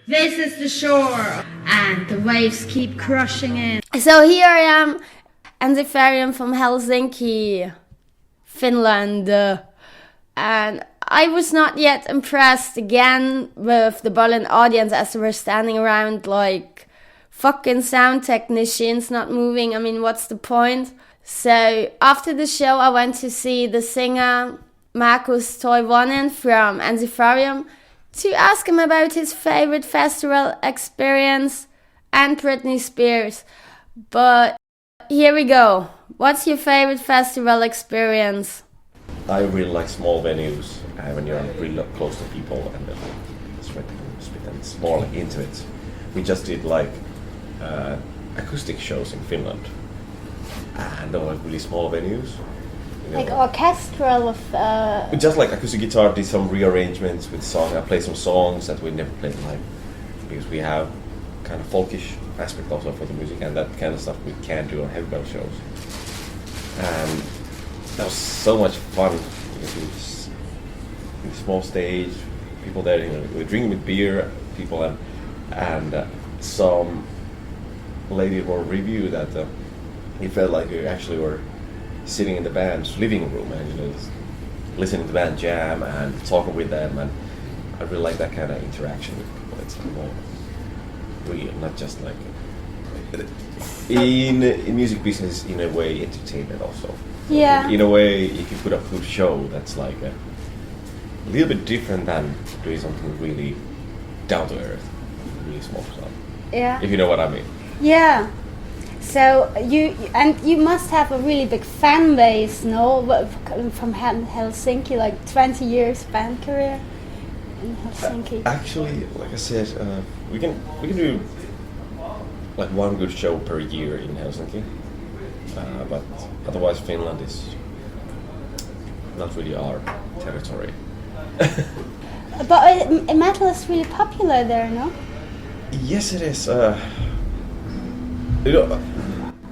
This is the shore, and the waves keep crushing in. So here I am, Ensiferium from Helsinki, Finland. And I was not yet impressed again with the Berlin audience as they were standing around like fucking sound technicians not moving. I mean, what's the point? So after the show, I went to see the singer Markus Toivonen from Ensiferium to ask him about his favorite festival experience and Britney Spears. But here we go. What's your favorite festival experience? I really like small venues when you're really close to people and it's more like intimate. We just did like acoustic shows in Finland, and they were like really small venues. Like orchestral of... Just like acoustic guitar, did some rearrangements with song. I played some songs that we never played live because we have kind of folkish aspect also for the music, and that kind of stuff we can't do on heavy metal shows. And that was so much fun because it was in a small stage, people there, we were drinking with beer, people and some lady wrote a review that it felt like we actually were sitting in the band's living room and just listening to the band jam and talking with them, and I really like that kind of interaction with people. It's like more real, not just like in music business, in a way entertainment also. Yeah. In a way, if you put up a good show, that's like a little bit different than doing something really down to earth, really small stuff. Yeah. If you know what I mean. Yeah. So you must have a really big fan base, no? From Helsinki, like 20 years band career in Helsinki. Actually, like I said, we can do like one good show per year in Helsinki, but otherwise Finland is not really our territory. But metal is really popular there, no? Yes, it is.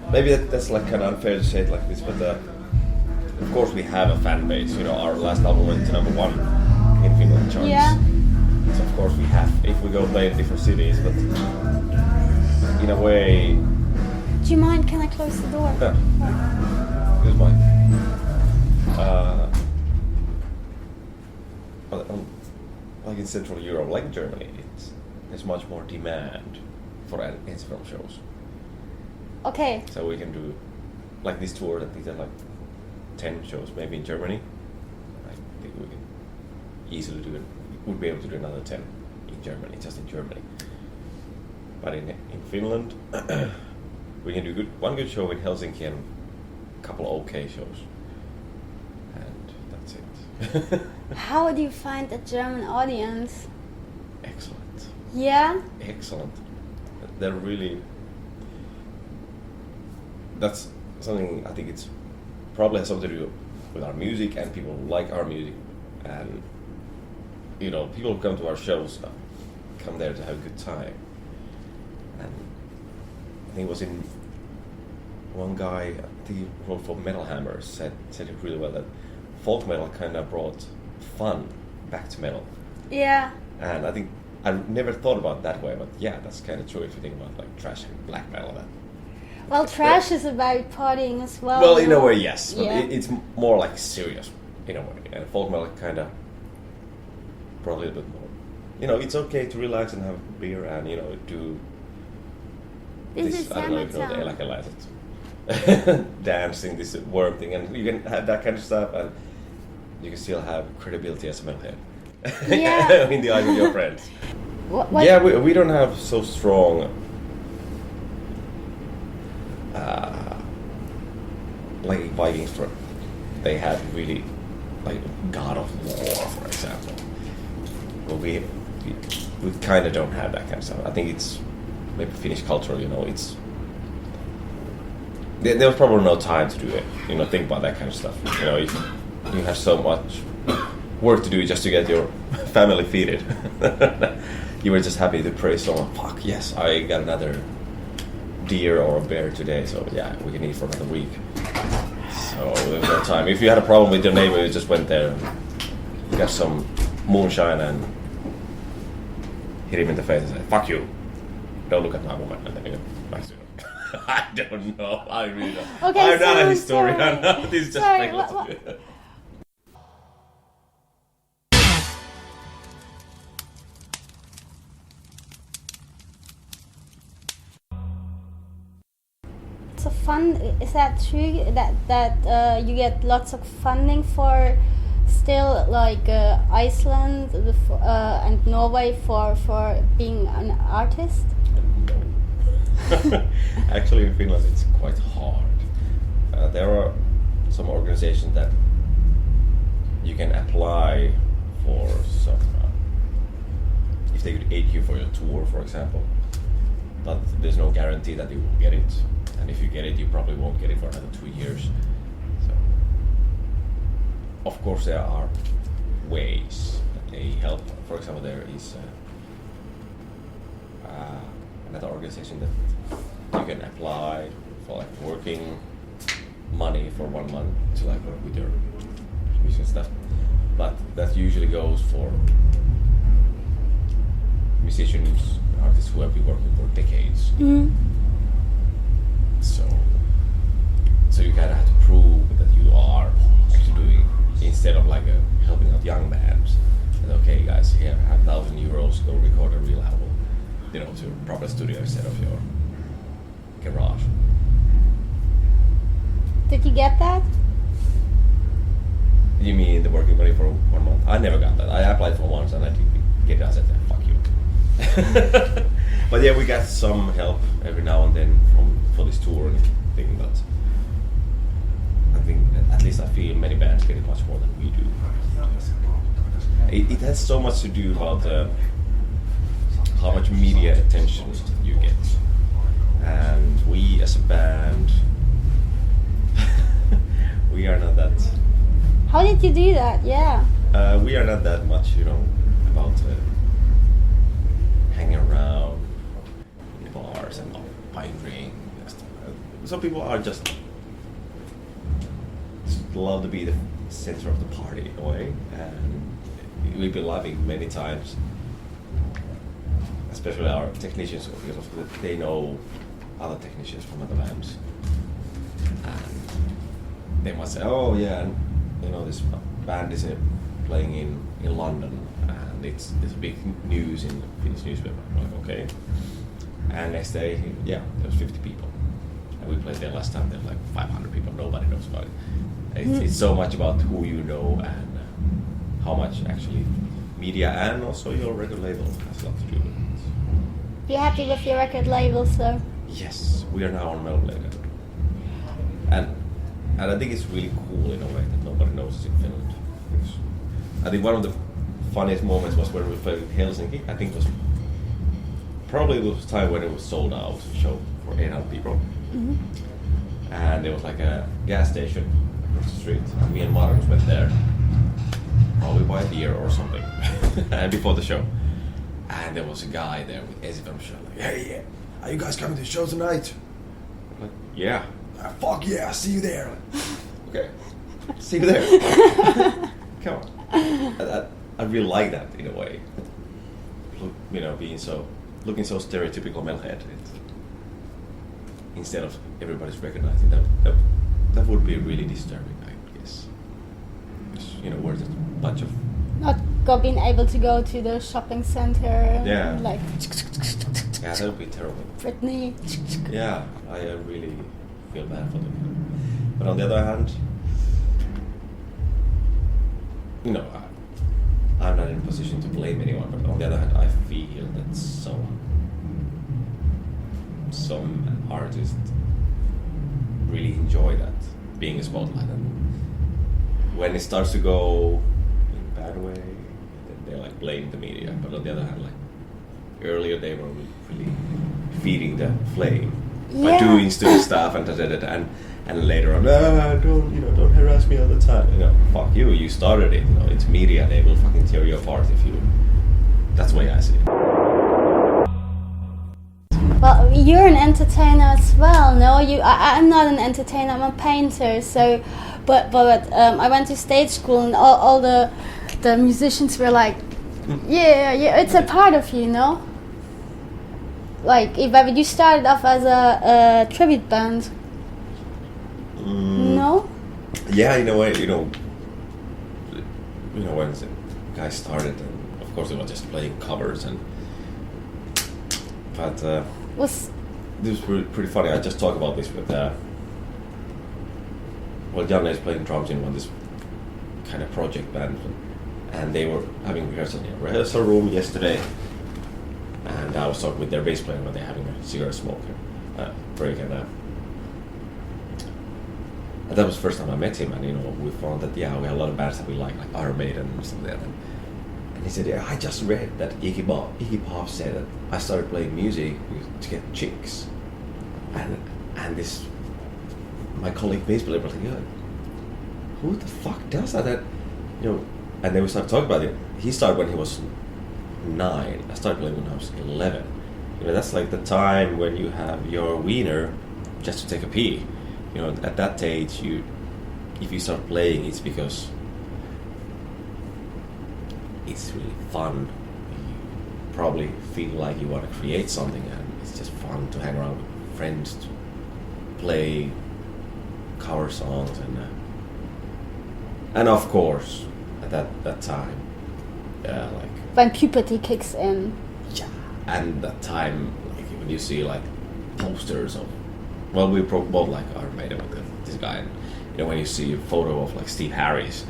Maybe that's like kind of unfair to say it like this, but of course we have a fan base. Our last album went to #1 in Finland charts. Yeah. So of course we have, if we go play in different cities, but in a way... Do you mind, can I close the door? Yeah. Here's mine. Like in Central Europe, like Germany, there's much more demand for Ensiferium shows. Okay. So we can do like this tour. I think there are like 10 shows maybe in Germany. I think we can easily do it. We'd be able to do another 10 in Germany, just in Germany. But in Finland, we can do one good show in Helsinki and a couple of okay shows, and that's it. How do you find the German audience? Excellent. Yeah. Excellent. They're really. That's something I think it's probably has something to do with our music, and people like our music, and people who come to our shows come there to have a good time. And I think it was in one guy, I think he wrote for Metal Hammer, said it really well, that folk metal kind of brought fun back to metal. Yeah. And I think I never thought about it that way, but yeah, that's kind of true if you think about like thrash and black metal. Well, thrash is about partying as well. Well, in a way, yes, but yeah. it's more like serious in a way, and folk metal kind of brought a little bit more. It's okay to relax and have beer and do this. I don't know if you know the eläkeläiset dancing, this worm thing, and you can have that kind of stuff, and you can still have credibility as a metalhead. Yeah. In the eyes of your friends. What? Yeah, we don't have so strong. Like Vikings, they had really like God of War, for example. But we kind of don't have that kind of stuff. I think it's maybe Finnish culture. It's there was probably no time to do it. Think about that kind of stuff. If you have so much work to do just to get your family feeded. You were just happy to praise someone. Fuck yes, I got another deer or a bear today, so yeah, we can eat for another week. So there's no time. If you had a problem with your neighbor, you just went there and got some moonshine and hit him in the face and say, "Fuck you! Don't look at my woman," and then he goes back to I don't know. I really don't. Okay, I'm not a so historian. sorry. This is just Sorry, speculative. So fun, is that true that you get lots of funding for still like Iceland and Norway for being an artist? No. Actually, in Finland it's quite hard. There are some organizations that you can apply for some, if they could aid you for your tour, for example, but there's no guarantee that you will get it. And if you get it, you probably won't get it for another 2 years. So, of course, there are ways that they help. For example, there is another organization that you can apply for like working money for 1 month to like work with your music and stuff. But that usually goes for musicians, artists who have been working for decades. Mm. So you kind of have to prove that you are actually doing, instead of like helping out young bands. And okay, guys, here, have €1,000, go record a real album, to a proper studio instead of your garage. Did you get that? You mean the working money for 1 month? I never got that. I applied for once and I didn't get it. I said, fuck you. But yeah, we got some help every now and then for this tour and thing, but I think at least I feel many bands get it much more than we do. It has so much to do about how much media attention you get. And we as a band, we are not that... How did you do that? Yeah. We are not that much, about hanging around in bars and buying drinks. Some people are just love to be the center of the party in a way, and we've been laughing many times, especially our technicians, because they know other technicians from other bands, and they must say, "Oh yeah, and this band is playing in London, and it's big news in the Finnish newspaper." I'm like, okay. And next day, yeah, there was 50 people. And we played there last time, there were like 500 people, nobody knows about it. It's so much about who you know and how much actually media and also your record label has a lot to do with it. You happy with your record label, so? Yes, we are now on Melon Label. And I think it's really cool in a way that nobody knows us in Finland. I think one of the funniest moments was when we played in Helsinki. I think it was probably the time when it was sold out, show for 800 people. Mm-hmm. And there was like a gas station across the street. And me and Markus went there, probably by a beer or something, and before the show. And there was a guy there with Ensiferium show, like, "Hey, are you guys coming to the show tonight?" I'm like, "Yeah." "Fuck yeah, see you there." Like, okay, see you there. Come on. I really like that in a way. Looking so stereotypical metalhead. Instead of everybody's recognizing that would be really disturbing, I guess. Because, we're just a bunch of... Not being able to go to the shopping center. Yeah. Like... Yeah, that would be terrible. Britney. Yeah, I really feel bad for them. But on the other hand, I'm not in a position to blame anyone, but on the other hand, I feel that some artists really enjoy that, being a spotlight, and when it starts to go in a bad way, then they like blame the media. But on the other hand, like earlier they were really feeding the flame by doing stupid stuff and later on, don't harass me all the time. Fuck you, you started it. It's media, they will fucking tear you apart if you. That's the way I see it. Well, you're an entertainer as well, no? I'm not an entertainer, I'm a painter. So, but I went to stage school and all the musicians were like Yeah, it's a part of you, no? Like, if you started off as a tribute band. No? Yeah, in a way, when the guys started, and of course they were just playing covers, but this was pretty funny. I just talked about this with Janne is playing drums in one of this kind of project band, and they were having rehearsal in a rehearsal room yesterday, and I was talking with their bass player when they're having a cigarette smoke break, and that was the first time I met him, and we found that we had a lot of bands that we like Iron Maiden and stuff like that. And he said, "Yeah, I just read that Iggy Pop said that I started playing music to get chicks," and this my colleague bass player was like, "Yeah, who the fuck does that?" And then we started talking about it. He started when he was 9. I started playing when I was 11. That's like the time when you have your wiener just to take a pee. At that age, if you start playing, it's because it's really fun. You probably feel like you want to create something, and it's just fun to hang around with friends to play cover songs, and of course, at that time, when puberty kicks in. Yeah, and that time, when you see posters of. Well, we both Iron Maiden with this guy, and when you see a photo of Steve Harris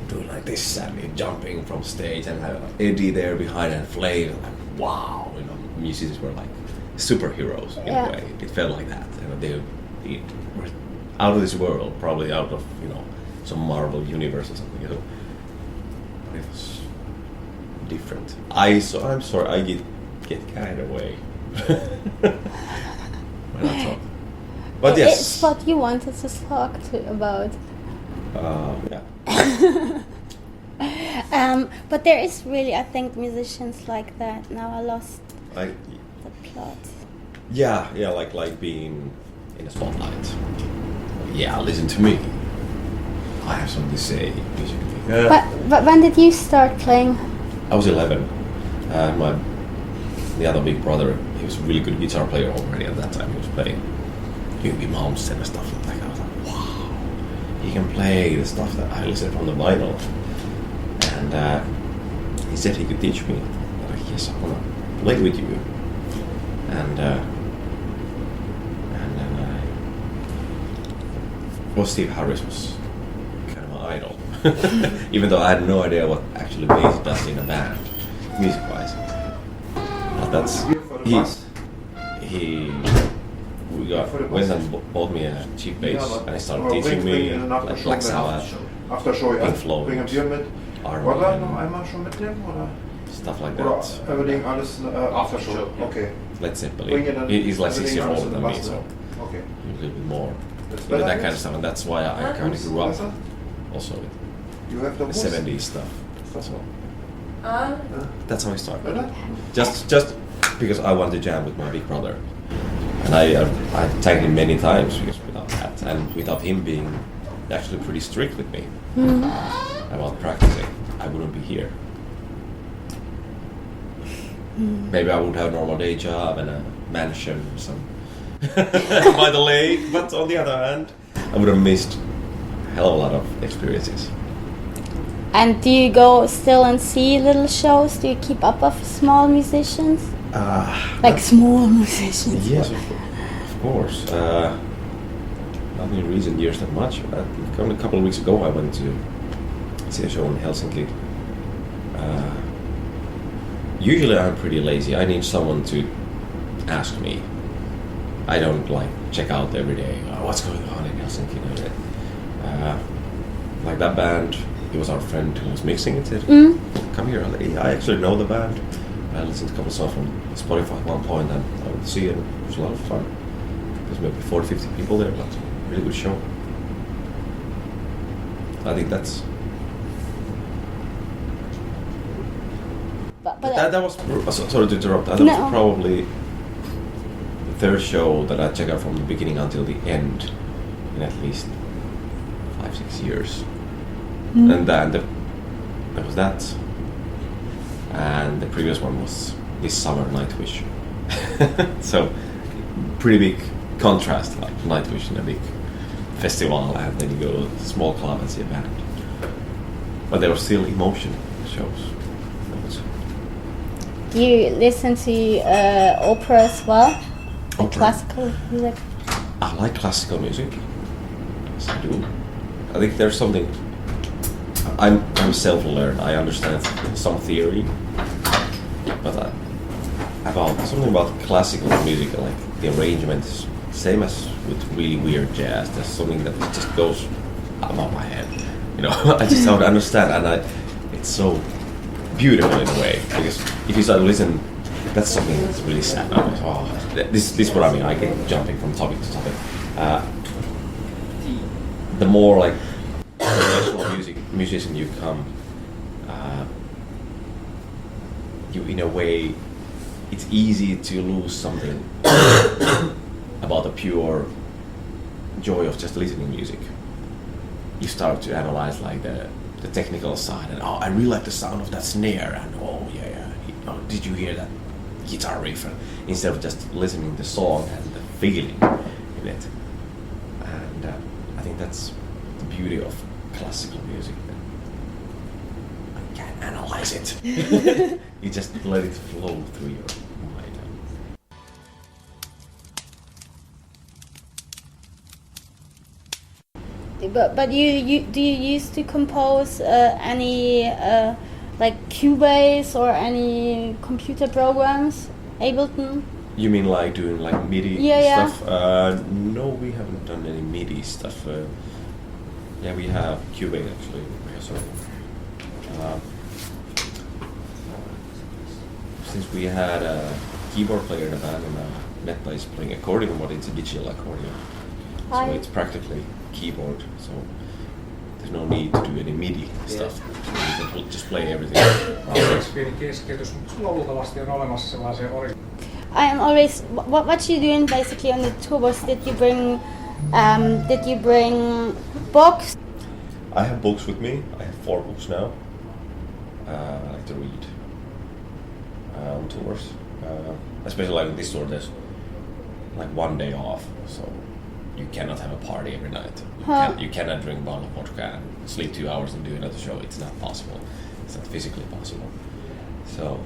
doing this and jumping from stage and have Eddie there behind and Flame, wow, musicians were superheroes in a way. It felt like that, they were out of this world, probably out of some Marvel universe or something. But it was different. I'm sorry, I get carried away when I talk. But yes, it's what you wanted to talk about. Yeah. But there is really, I think, musicians like that. Now I lost the plot. Yeah, like being in a spotlight. Yeah, listen to me. I have something to say. Musically. But when did you start playing? I was 11. The other big brother, he was a really good guitar player already at that time. He was playing Yngwie Malmsteen and stuff like that. I was like, wow, he can play the stuff that I listened from the vinyl. And he said he could teach me. I'm like, yes, I want to play with you. And then Steve Harris was kind of my idol. Even though I had no idea what actually bass does in a band, music-wise. But that's went and bought me a cheap bass, and he started teaching me Black Sabbath, Pink Floyd, Iron Maiden, stuff like that. Led Zeppelin. He's 6 years older than me, so a little bit more into that kind of stuff, and that's why I kind of grew up also with the 70s stuff. So that's how I started. Just because I wanted to jam with my big brother. And I tagged him many times because without that, and without him being actually pretty strict with me about practicing, I wouldn't be here. Maybe I would have a normal day job and a mansion by the lake, but on the other hand, I would have missed a hell of a lot of experiences. And do you go still and see little shows? Do you keep up with small musicians? Small musicians? Yes, of course. Not in recent years that much. A couple of weeks ago I went to see a show in Helsinki. Usually I'm pretty lazy. I need someone to ask me. I don't check out every day, what's going on in Helsinki. Like that band, it was our friend who was mixing it. Said, come here. I actually know the band. I listened to a couple of songs from Spotify at one point, and I would see it. It was a lot of fun. There's maybe 40-50 people there, but really good show. I think that's. But that was sorry to interrupt. That was probably the third show that I checked out from the beginning until the end in at least 5-6 years, and then there was that. and the previous one was this summer Nightwish. So pretty big contrast, like Nightwish in a big festival, and then you go to a small club and see a band. But there were still emotion shows. Do you listen to opera as well? Opera. Like classical music? I like classical music. Yes, I do. I think there's something. I'm self-learned. I understand some theory, but about classical music, like the arrangement is same as with really weird jazz. There's something that just goes above my head. You know, I just don't understand, and it's so beautiful in a way, because if you start to listen, that's something that's really sad. This is what I mean. I get jumping from topic to topic. The more like professional musician you become, you in a way, it's easy to lose something about the pure joy of just listening music. You start to analyze like the technical side, and I really like the sound of that snare, and did you hear that guitar riff? And instead of just listening to the song and the feeling in it. And I think that's the beauty of classical music. I can't analyze it. You just let it flow through your mind. But you do you used to compose any like Cubase or any computer programs, Ableton? You mean like doing like MIDI stuff? No, we haven't done any MIDI stuff. Yeah, we have Cubase actually. So, since we had a keyboard player in the band and Metta is playing accordion, but it's a digital accordion. So it's practically keyboard, so there's no need to do any MIDI stuff. So you can just play everything. Pieni keskeytys, mutta sulla luultavasti on olemassa sellaisia I am always. What you doing basically on the tour was did you bring books? I have books with me. I have 4 books now. I like to read on tours. Especially like this tour, there's like 1 day off, so you cannot have a party every night. You cannot drink a bottle of vodka and sleep 2 hours and do another show. It's not possible. It's not physically possible. So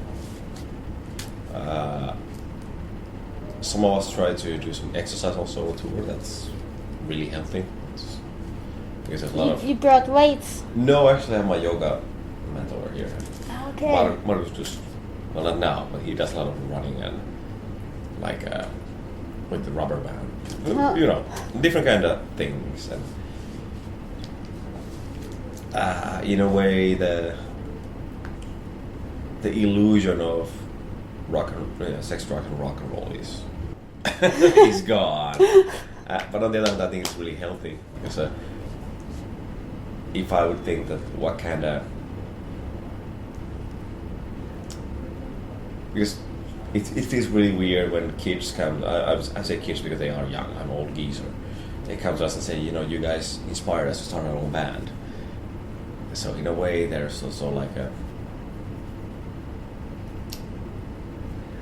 some of us try to do some exercise also on tour. That's really healthy. Because there's a lot of... You brought weights? No, actually I have my yoga mat over here. Okay. Markus just, well not now, but he does a lot of running and like with the rubber band. You know, different kind of things. And in a way the illusion of sex, drugs and rock and roll is is gone. But on the other hand, I think it's really healthy, because if I would think that what kind of, because it feels really weird when kids come. I say kids because they are young. I'm an old geezer. They come to us and say, you guys inspired us to start our own band. So in a way, there's also like a,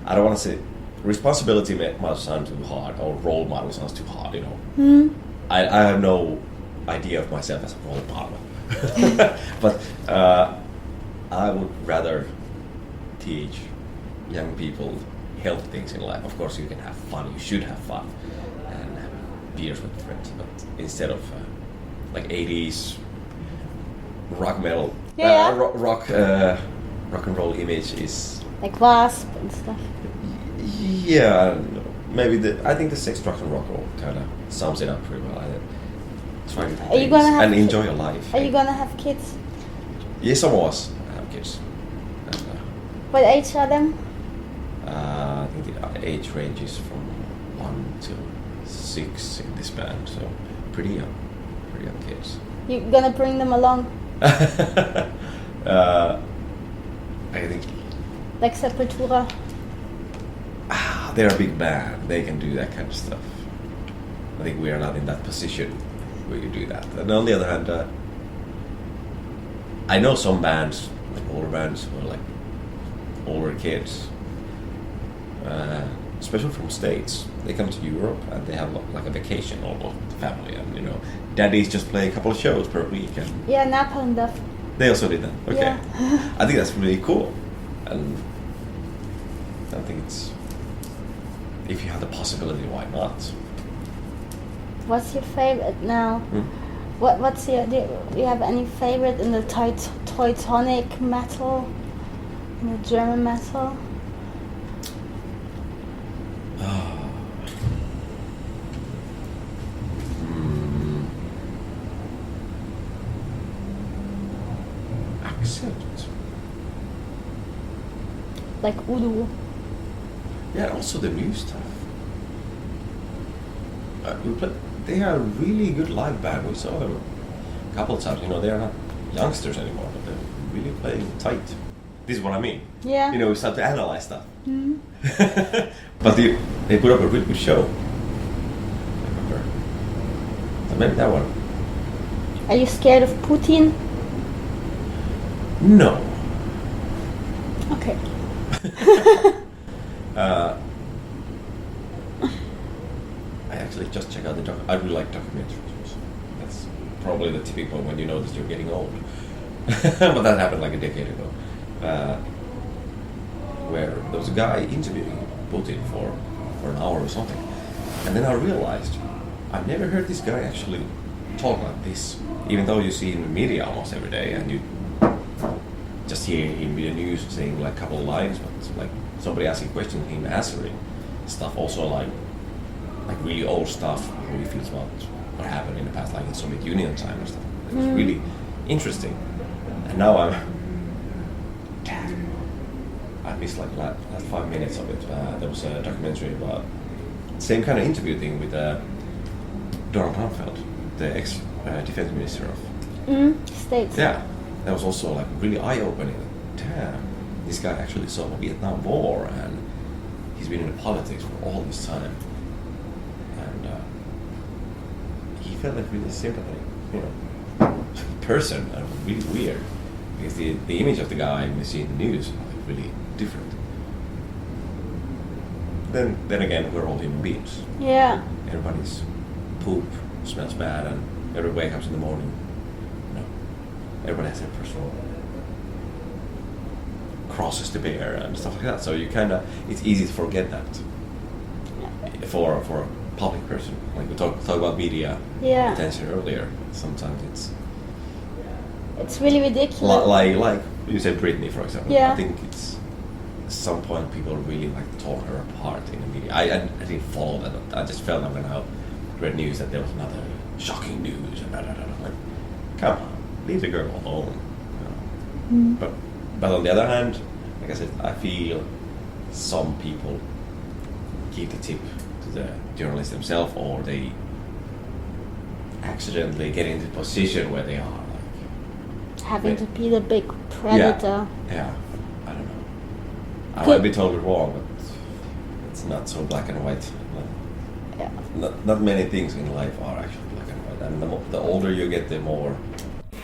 I don't want to say responsibility might sound too hard, or role model sounds too hard. I have no idea of myself as a role model, but I would rather teach young people healthy things in life. Of course, you can have fun. You should have fun and have beers with friends. But instead of like 80s rock metal, rock and roll image is like Wasp and stuff. Yeah, maybe I think the sex, drugs and rock and roll kind of sums it up pretty well. Try to do things and enjoy your life. Are you gonna have kids? Yes, some of us have kids. And, what age are them? I think the age range is from 1 to 6 in this band, so pretty young kids. You gonna bring them along? I think. Like Sepultura. They're a big band. They can do that kind of stuff. I think we are not in that position where you do that. And on the other hand, I know some bands, like older bands, who are like older kids, especially from States, they come to Europe and they have like a vacation almost with the family, and you know, daddies just play a couple of shows per week, and Yeah, Napalm Death. they also did that. Okay, Yeah. I think that's really cool, and I think it's, if you have the possibility, why not? What's your favorite now? What's your do you have any favorite in the Teutonic metal, in the German metal? Accept. Like Udo. Yeah, also the new stuff. They are a really good live band. We saw them a couple of times. You know, they are not youngsters anymore, but they're really playing tight. This is what I mean. Yeah. You know, we start to analyze stuff. But they put up a really good show. I remember. So maybe that one. Are you scared of Putin? No. Okay. I actually just checked out the I really like documentaries. That's probably the typical when you notice you're getting old. But that happened like a decade ago. Where there was a guy interviewing Putin for an hour or something. And then I realized I've never heard this guy actually talk like this. Even though you see him in the media almost every day and you just hear him in the news saying like a couple of lines, but it's like somebody asking questions, him answering stuff, also like really old stuff, how he feels about what happened in the past, like in Soviet Union time and stuff. It was really interesting. And now I missed like last 5 minutes of it. There was a documentary about same kind of interview thing with Donald Rumsfeld, the ex-defense minister of States. Yeah, that was also like really eye-opening. Damn, this guy actually saw the Vietnam War, and he's been in politics for all this time, and he felt like really sympathetic, you know, person, and really weird, because the image of the guy when you see in the news is like really different. Then again, we're all human beings. Yeah. Everybody's poop smells bad, and everybody wakes up in the morning. You know, everybody has their personal crosses to bear and stuff like that. So you it's easy to forget that. For a public person, like we talk about media attention earlier. Sometimes it's really ridiculous. Like you said, Britney, for example. Yeah. I think it's at some point people really like tore her apart in the media. I didn't follow that. I just felt like when I read news that there was another shocking news and like, come on, leave the girl alone. You know? But on the other hand, like I said, I feel some people give the tip to the journalists themselves, or they accidentally get into a position where they are like having to be the big predator. Yeah, I don't know. I might be totally wrong, but it's not so black and white. Not many things in life are actually black and white. And the older you get, the more